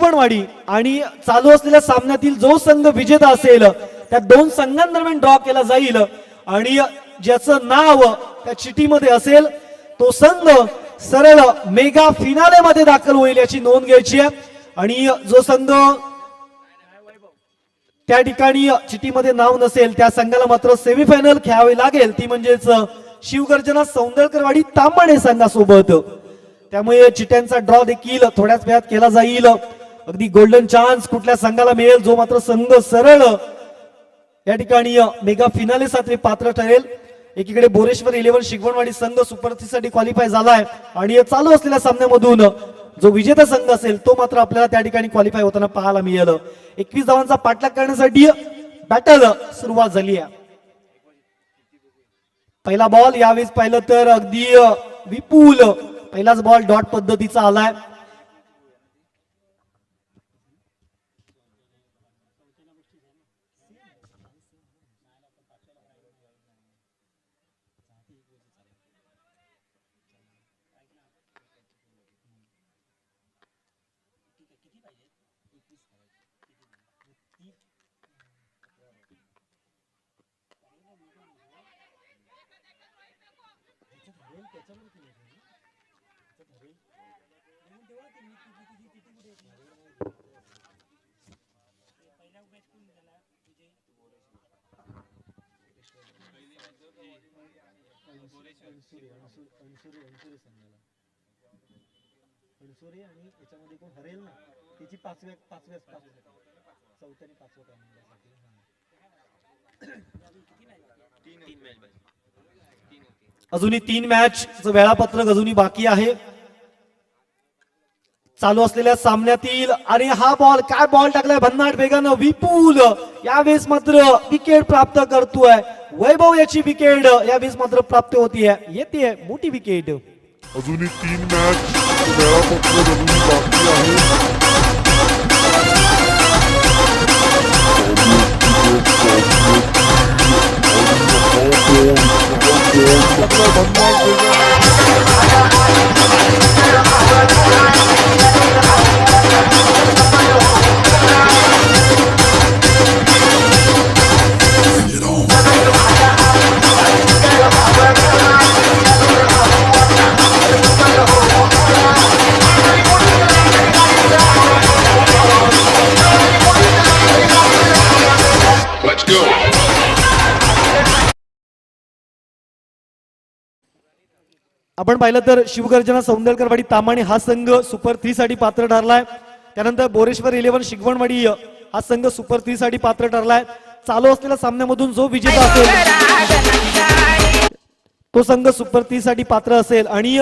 शिकवणवाडी आणि चालू असलेल्या सामन्यातील जो संघ विजेता असेल त्या दोन संघांदरम्यान ड्रॉ केला जाईल आणि ज्याचं नाव त्या चिठीमध्ये असेल तो संघ सरळ मेगा फिनाले मध्ये दाखल होईल याची नोंद घ्यायची आहे। आणि जो संघ त्या ठिकाणी चिठीमध्ये नाव नसेल त्या संघाला मात्र सेमीफायनल खेळावे लागेल, ती म्हणजेच शिवगर्जना सौंदळकरवाडी तांबणे संघासोबत। त्यामुळे चिठ्यांचा ड्रॉ देखील थोड्याच वेळात केला जाईल। अगदी गोल्डन चान्स कुठल्या संघाला मिळेल, जो मात्र संघ सरळ या ठिकाणी मेगा फिनाले साठी पात्र ठरेल। एकीकडे बोरेश्वर 11 शिगवणवाडी संघ सुपर 3 साठी क्वालिफाय झालाय आणि चालू असलेल्या सामन्यामधून जो विजेता संघ असेल तो मात्र आपल्याला त्या ठिकाणी क्वालिफाय होताना पाहायला मिळेल। 21 धावांचा पाठलाग करण्यासाठी बॅटल सुरुवात झाली आहे। पहिला बॉल यावेळेस पाहिलं तर अगदी विपुल पहिलाच बॉल डॉट पद्धतीचा आलाय। आणि याच्यामध्ये कोण हरेल ना त्याची पाचव्या चौथ्या पाचव्या अजूनही 3 मॅच वेळापत्रक अजूनही बाकी आहे चालू असलेल्या सामन्यातील। आणि हा बॉल काय बॉल टाकलाय भन्नाट वेगानं विपुल, यावेळेस मात्र विकेट प्राप्त करतोय वैभव, याची विकेट यावेळेस मात्र प्राप्त होतीये, येते मोठी विकेट। अजूनही 3 मॅच वेळापत्रक अजूनही बाकी आहे। आपण पाहिलं तर शिवगर्जना सौंदळकरवाडी तामाणे हा संघ सुपर 3 साठी पात्र ठरलाय। त्यानंतर बोरेश्वर 11 शिगवणवाडी हा संघ सुपर 3 साठी पात्र ठरलाय। चालू असलेल्या सामन्यामधून जो विजेता असेल तो संघ सुपर 3 साठी पात्र असेल आणि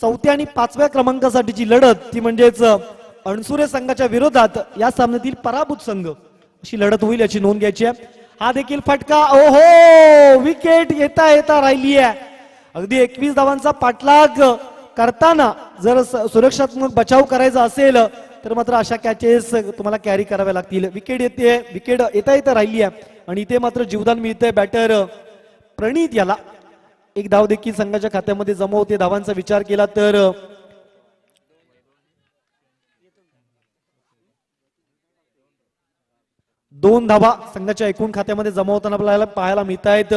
चौथ्या आणि पाचव्या क्रमांकासाठीची लढत ती म्हणजेच अणसुरे संघाच्या विरोधात या सामन्यातील पराभूत संघ अशी लढत होईल, याची नोंद घ्यायची आहे। हा देखील फटका, ओहो विकेट येता राहिली आहे। अगदी 21 धावांचा पाठलाग करताना जर सुरक्षात्मक बचाव करायचा असेल तर मात्र अशा कॅचेस तुम्हाला कॅरी कराव्या लागतील। विकेट येता राहिली आहे आणि इथे मात्र जीवदान मिळतंय बॅटर प्रणित याला। एक धाव देखील संघाच्या खात्यामध्ये जमा होते। धावांचा विचार केला तर 2 धावा संघाच्या एकूण खात्यामध्ये जमा होताना आपल्याला पाहायला मिळत आहेत।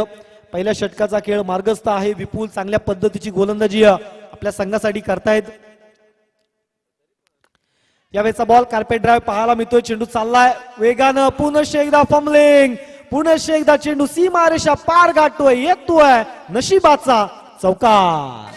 पहिल्या षटकाचा खेळ मार्गस्थ आहे। विपुल चांगल्या पद्धतीची गोलंदाजी आपल्या संघासाठी करतायत। यावेळेचा बॉल कार्पेट ड्राइव्ह पाहायला मिळतोय, चेंडू चाललाय वेगानं, पुनश्च एकदा फंबलिंग, पुनश्च एकदा चेंडू सीमारेषा पार गाठतोय, येतोय नशिबाचा चौकार।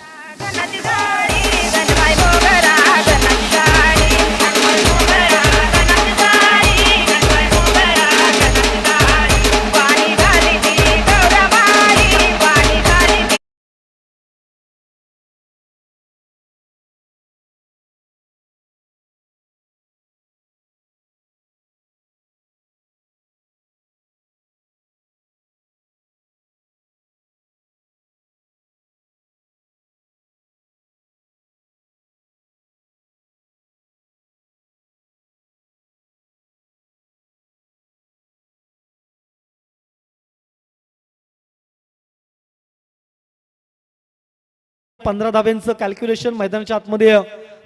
पंधरा धाव्यांचं कॅल्क्युलेशन मैदानाच्या आतमध्ये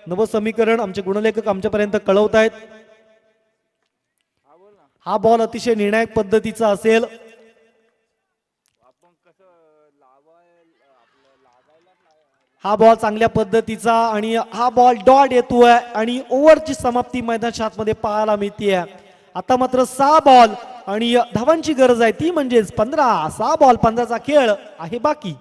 नवसमीकरण आमचे गुणलेखक आमच्यापर्यंत कळवत आहेत. हा बॉल अतिशय निर्णायक पद्धतीचा असेल. हा बॉल चांगल्या पद्धतीचा आणि हा बॉल डॉट येतोय आणि ओव्हरची समाप्ती मैदानाच्या आतमध्ये पाहायला मिळते. आता मात्र 6 बॉल आणि धावांची गरज आहे, ती म्हणजेच 15. 6 बॉल 15चा खेळ आहे बाकी.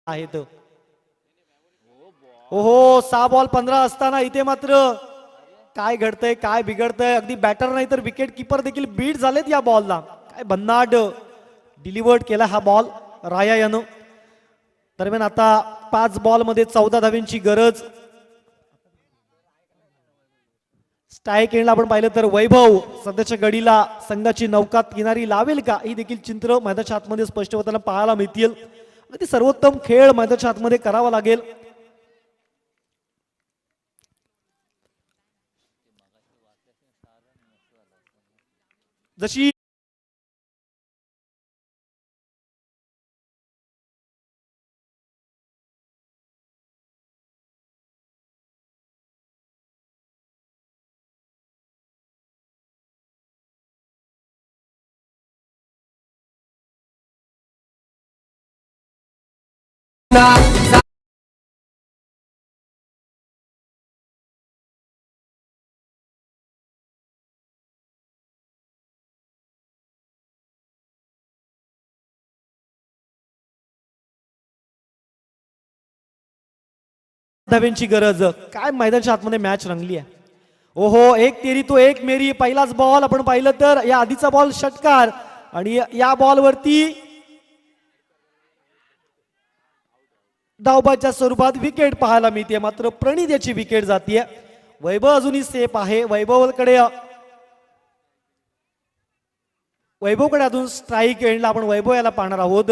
आहेत. ओहो 6 बॉल 15 असताना इथे मात्र काय घडतंय, काय बिघडतंय. अगदी बॅटर नाही तर विकेट किपर देखील बीट झालेत या बॉलला. काय भन्नाट डिलिव्हर्ड केला हा बॉल राया यानं. दरम्यान आता 5 बॉल मध्ये 14 धावांची गरज. स्ट्राईक एंडला आपण पाहिलं तर वैभव सध्याच्या गडीला संघाची नौका किनारी लावेल का, ही देखील चिंत्र मैदानाच्या आतमध्ये स्पष्ट होताना पाहायला मिळतील. ती सर्वोत्तम खेळ मैदानाच्या आतमध्ये करावा लागेल. जशी धाव्यांची गरज. काय मैदानाच्या आतमध्ये मॅच रंगली आहे. ओहो 1 तेरी तो 1 मेरी. पहिलाच बॉल आपण पाहिलं तर या आधीचा बॉल षटकार आणि या बॉल वरती धावबाच्या स्वरूपात विकेट पाहायला मिळते. मात्र प्रणित याची विकेट जातीये. वैभव अजूनही सेफ आहे. वैभवकडे अजून स्ट्राईक एंडला आपण वैभव याला पाहणार आहोत.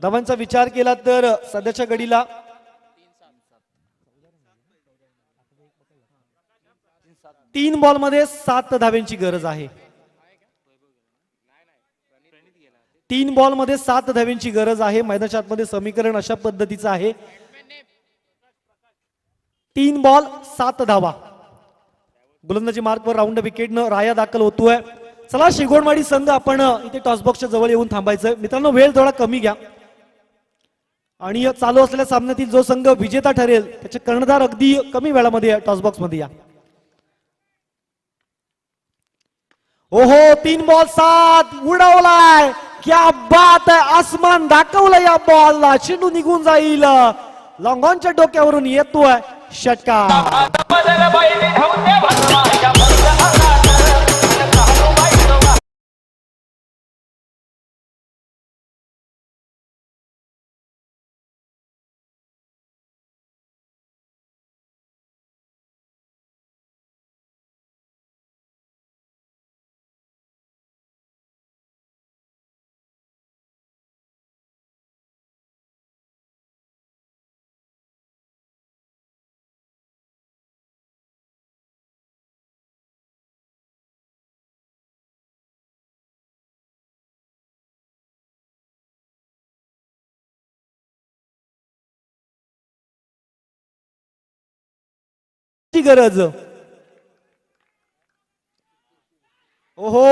धावांचा विचार केला तर सध्याच्या घडीला 3 बॉल मध्ये 7 धावांची गरज आहे. 3 बॉल मध्ये 7 धावांची गरज आहे. मैदानाच्या आतमध्ये समीकरण अशा पद्धतीचं आहे. 3 बॉल 7 धावा. गोलंदाजी मार्कवर राऊंड विकेटनं राया दाखल होतोय. चला शिगोणवाडी संघ आपण इथे टॉसबॉक्सच्या जवळ येऊन थांबायचं. मित्रांनो वेळ थोडा कमी घ्या आणि चालू असलेल्या सामन्यातील जो संघ विजेता ठरेल त्याचे कर्णधार अगदी कमी वेळामध्ये टॉसबॉक्स मध्ये या. ओहो 3 बॉल 7 उडवलाय. क्या बात आहे. आसमान दाखवलं या बॉलला. चेंडू निघून जाईल. लॉंगॉनच्या डोक्यावरून येतोय षटकार. गरज. ओहो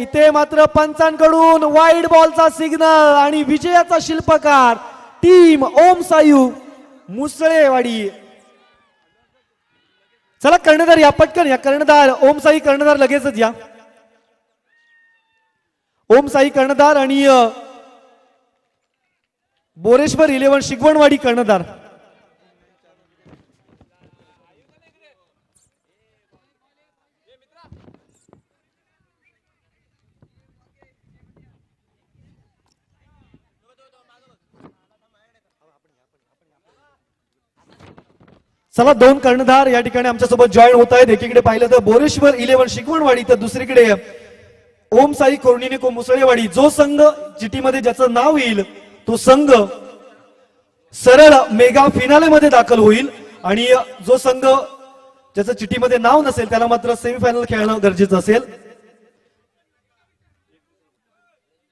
इथे मात्र पंचांकडून वाईड बॉलचा सिग्नल आणि विजयाचा शिल्पकार टीम ओम सायू मुसळेवाडी. चला कर्णधार या, पटकन या कर्णधार. ओम साई कर्णधार लगेचच या. ओम साई कर्णधार आणि बोरेश्वर 11 शिगवणवाडी कर्णधार. चला 2 कर्णधार या ठिकाणी आमच्यासोबत जॉईन होत आहेत. एकीकडे पाहिलं तर बोरेश्वर 11 शिगवणवाडी, तर दुसरीकडे ओम साई कोर्णिनिको मुसळेवाडी. जो संघ चिठीमध्ये ज्याचं नाव येईल तो संघ सरळ मेगा फिनाले मध्ये दाखल होईल आणि जो संघ ज्याचं चिठ्ठीमध्ये नाव नसेल त्याला मात्र सेमीफायनल खेळणं गरजेचं असेल.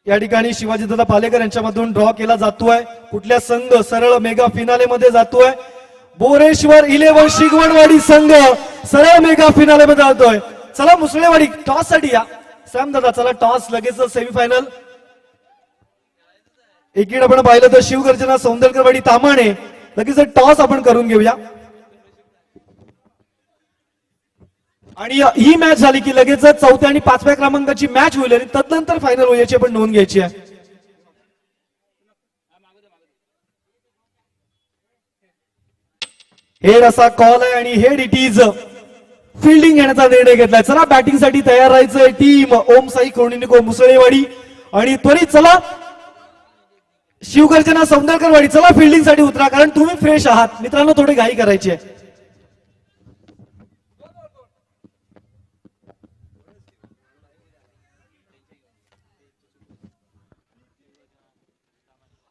या ठिकाणी शिवाजीदादा पालेकर यांच्यामधून ड्रॉ केला जातोय. कुठल्या संघ सरळ मेगा फिनाले मध्ये जातोय? बोरेश्वर 11 शिगवणवाडी संघ सरळ मेगा फिनाले मध्ये जातोय. चला मुसळेवाडी टॉस साठी या. सॅम दादा चला टॉस लगेच सेमीफायनल. एकीकडे आपण पाहिलं तर शिवगर्जना सौंदरकरवाडी तामाणे, लगेच टॉस आपण करून घेऊया. आणि ही मॅच झाली की लगेच 4थ्या आणि 5व्या क्रमांकाची मॅच होईल आणि तदनंतर फायनल होईल याची आपण नोंद घ्यायची आहे. हेड असा कॉल आहे आणि हेड इट इज फिल्डिंग घेण्याचा निर्णय घेतलाय. चला बॅटिंग साठी तयार राहायचंय टीम ओम साई कोर्णिनिको मुसळेवाडी आणि त्वरित चला शिवगर्जना सौंदरकरवाडी. चला फिल्डिंग साठी उतरा कारण तुम्ही फ्रेश आहात मित्रांनो, थोडी घाई करायची आहे.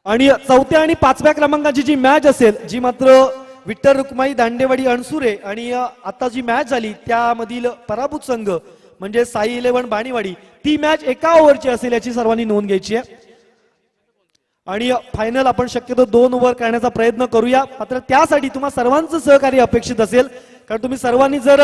आणि 4थ्या आणि 5व्या क्रमांकाची जी मॅच असेल, जी मात्र विठ्ठल रुक्माई दांडेवाडी अणसुरे आणि आता जी मॅच झाली त्यामधील पराभूत संघ म्हणजे साई 11 बाणीवाडी, ती मॅच एका ओव्हरची असेल याची सर्वांनी नोंद घ्यायची आहे. आणि फायनल आपण शक्यतो 2 ओव्हर करण्याचा प्रयत्न करूया. मात्र त्यासाठी तुम्हा सर्वांचं सहकार्य अपेक्षित असेल कारण तुम्ही सर्वांनी जर